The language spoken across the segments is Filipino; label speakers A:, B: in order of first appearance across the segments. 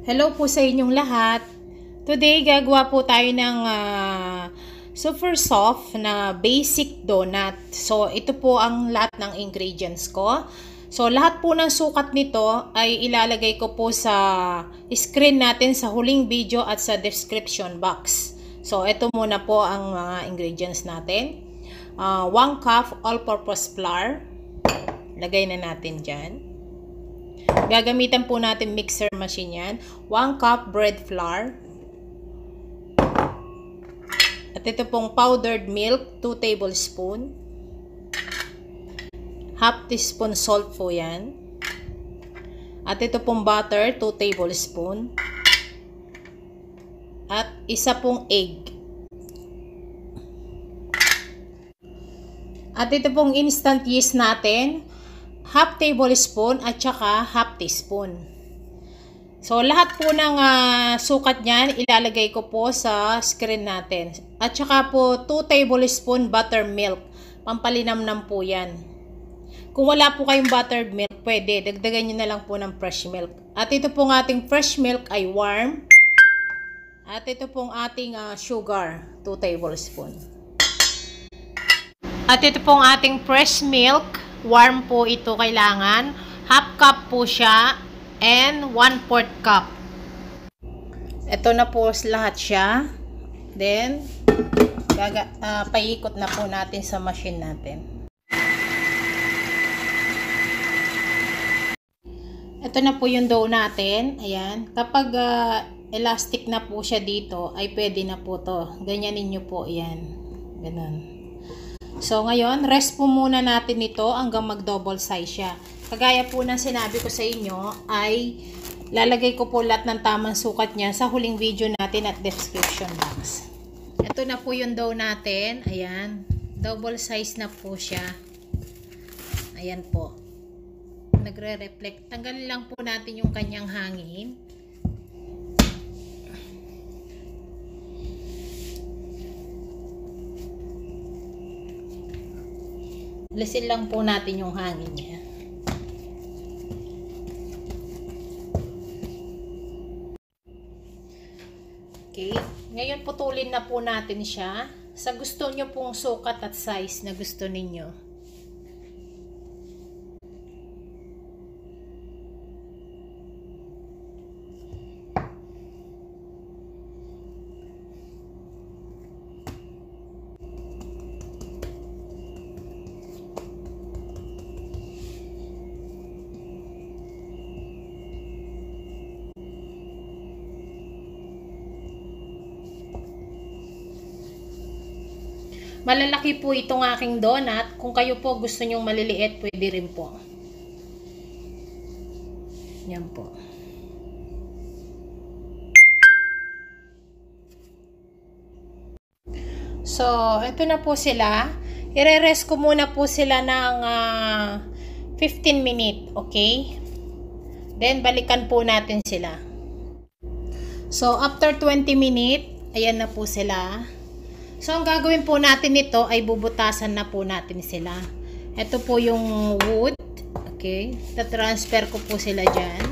A: Hello po sa inyong lahat. Today, gagawa po tayo ng super soft na basic donut. So, ito po ang lahat ng ingredients ko. So, lahat po ng sukat nito ay ilalagay ko po sa screen natin sa huling video at sa description box. So, ito muna po ang mga ingredients natin. 1 cup all-purpose flour. Lagay na natin dyan. Gagamitan po natin mixer machine yan. 1 cup bread flour. At ito pong powdered milk, 2 tablespoon. Half teaspoon salt po yan. At ito pong butter, 2 tablespoon. At isa pong egg. At ito pong instant yeast natin, half tablespoon at saka half teaspoon. So, lahat po ng sukat niyan, ilalagay ko po sa screen natin. At saka po, 2 tablespoon buttermilk. Pampalinamnam po yan. Kung wala po kayong buttered milk, pwede. Dagdagan nyo na lang po ng fresh milk. At ito pong ating fresh milk ay warm. At ito pong ating sugar, 2 tablespoon. At ito pong ating fresh milk. Warm po ito kailangan. Half cup po siya and 1/4 cup. Ito na po lahat siya. Then, paikot na po natin sa machine natin. Ito na po yung dough natin. Ayan. Kapag elastic na po siya dito, ay pwede na po to. Ganyanin nyo po. Ayan. Ganun. So, ngayon, rest po muna natin ito hanggang mag-double size siya. Kagaya po ng sinabi ko sa inyo, ay lalagay ko po lahat ng tamang sukat niya sa huling video natin at description box. Ito na po yung dough natin. Ayan. Double size na po siya. Ayan po. Nagre-reflect. Tanggalin lang po natin yung kanyang hangin. Alisin lang po natin yung hangin niya. Okay. Ngayon putulin na po natin siya sa gusto nyo pong sukat at size na gusto ninyo. Malalaki po itong aking donut. Kung kayo po gusto nyong maliliit, pwede rin po. Yan po. So, ito na po sila. I-rest ko muna po sila ng 15 minutes. Okay? Then, balikan po natin sila. So, after 20 minutes, ayan na po sila. So, ang gagawin po natin nito ay bubutasan na po natin sila. Ito po yung wood. Okay. Ta-transfer ko po sila dyan.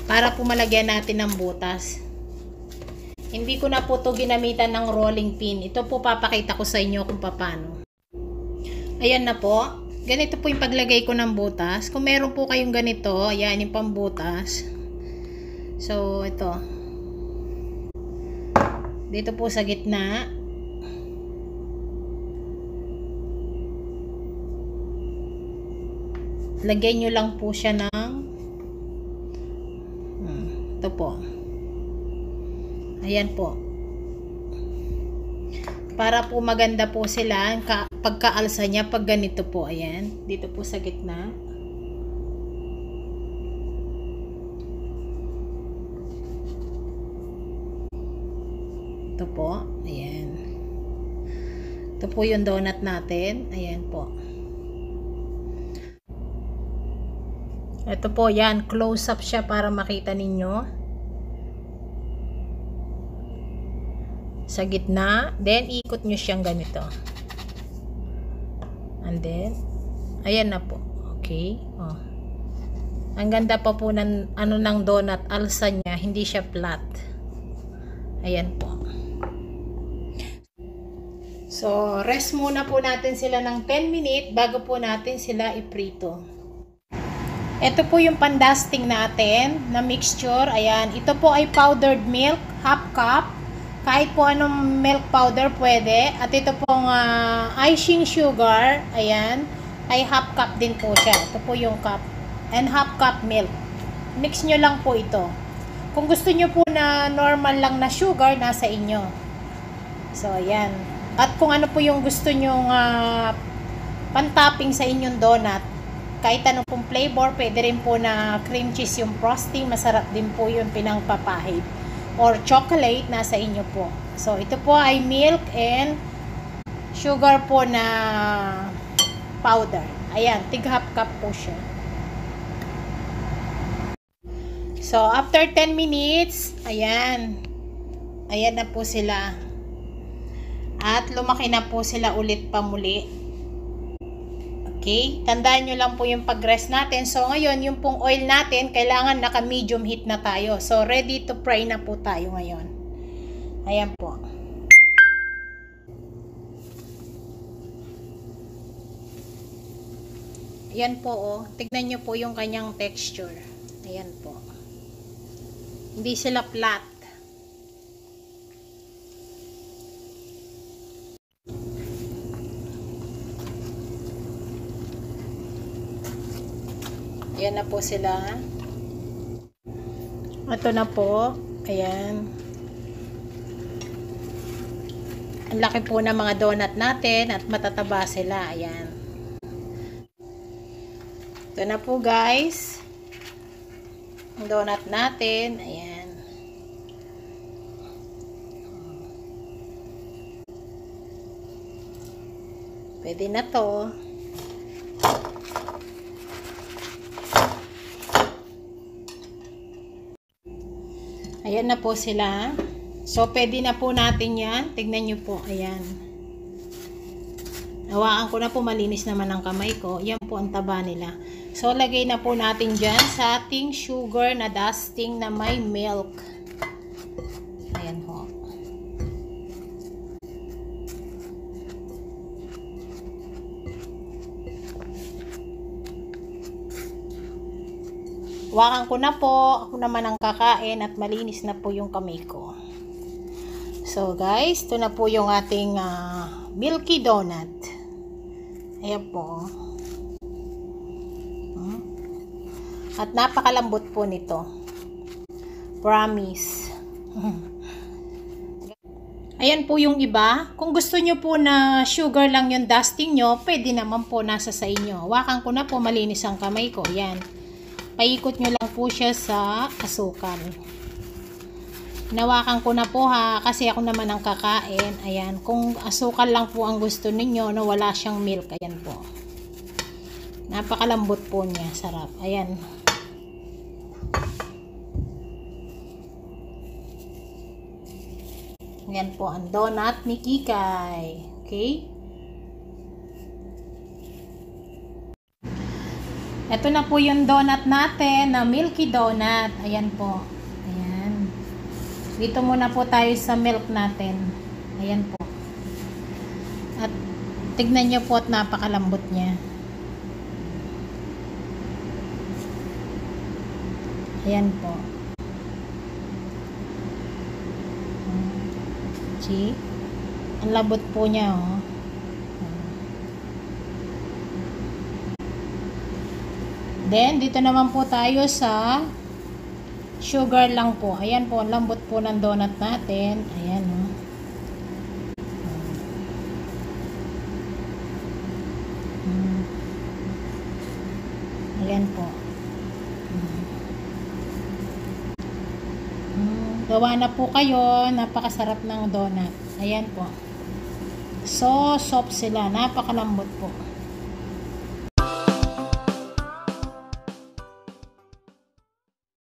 A: Para po malagyan natin ng butas. Hindi ko na po ito ginamitan ng rolling pin. Ito po papakita ko sa inyo kung paano. Ayan na po. Ganito po yung paglagay ko ng butas. Kung meron po kayong ganito, ayan yung pambutas. So, ito. Dito po sa gitna. Lagyan nyo lang po siya ng ito po. Ayan po. Para po maganda po sila pagkaalsa niya pag ganito po. Ayan. Dito po sa gitna. Ito po. Ayan. Ito po yung donut natin. Ayan po. Ito po yan. Close up siya para makita ninyo. Sa gitna. Then, ikot nyo siyang ganito. And then, ayan na po. Okay. Oh. Ang ganda pa po ng, ng donut, alsa niya, hindi siya flat. Ayan po. So, rest muna po natin sila ng 10 minutes bago po natin sila iprito. Ito po yung pandusting natin na mixture. Ayan, ito po ay powdered milk, half cup. Kahit po anong milk powder pwede. At ito pong icing sugar, ayan, ay half cup din po siya. Ito po yung cup. And half cup milk. Mix nyo lang po ito. Kung gusto nyo po na normal lang na sugar, nasa inyo. So, ayan. At kung ano po yung gusto nyong pan-topping sa inyong donut, kahit anong pong flavor, pwede rin po na cream cheese yung frosting, masarap din po yung pinangpapahid. Or chocolate, nasa inyo po. So, ito po ay milk and sugar po na powder. Ayan, tig half cup po siya. So, after 10 minutes, ayan. Ayan na po sila. At lumaki na po sila ulit pa muli. Okay? Tandaan nyo lang po yung pag-rest natin. So, ngayon, yung pong oil natin, kailangan naka-medium heat na tayo. So, ready to fry na po tayo ngayon. Ayan po. Ayan po, oh. Tignan nyo po yung kanyang texture. Ayan po. Hindi sila flat. Ayan na po sila. Ito na po. Ayan. Ang laki po ng mga donut natin at matataba sila. Ayan. Ito na po guys. Ang donut natin. Ayan. Pwede na to. Ayan na po sila. So, pwede na po natin yan. Tignan nyo po. Ayan. Hawakan ko na po. Malinis naman ang kamay ko. Yan po ang taba nila. So, lagay na po natin dyan sa ating sugar na dusting na may milk. Ayan po. Hawakan ko na po. Ako naman ang kakain at malinis na po yung kamay ko. So guys, ito na po yung ating milky donut. Ayan po. At napakalambot po nito. Promise. Ayan po yung iba. Kung gusto nyo po na sugar lang yung dusting nyo, pwede naman po nasa sa inyo. Hawakan ko na po, malinis ang kamay ko. Ayan. Paikot nyo lang po siya sa asukal. Nawakan ko na po ha, kasi ako naman ang kakain. Ayan, kung asukal lang po ang gusto ninyo, na wala siyang milk, ayan po. Napakalambot po niya, sarap. Ayan. Ayan po ang donut ni Kikay. Okay? Ito na po yung donut natin na milky donut. Ayan po. Ayan. Dito muna po tayo sa milk natin. Ayan po. At tignan nyo po at napakalambot niya. Ayan po. See? Ang lambot po niya, oh. Then, dito naman po tayo sa sugar lang po. Ayan po, ang lambot po ng donut natin. Ayan, oh. Ayan po. Gawa na po kayo. Napakasarap ng donut. Ayan po. So, soft sila. Napakalambot po.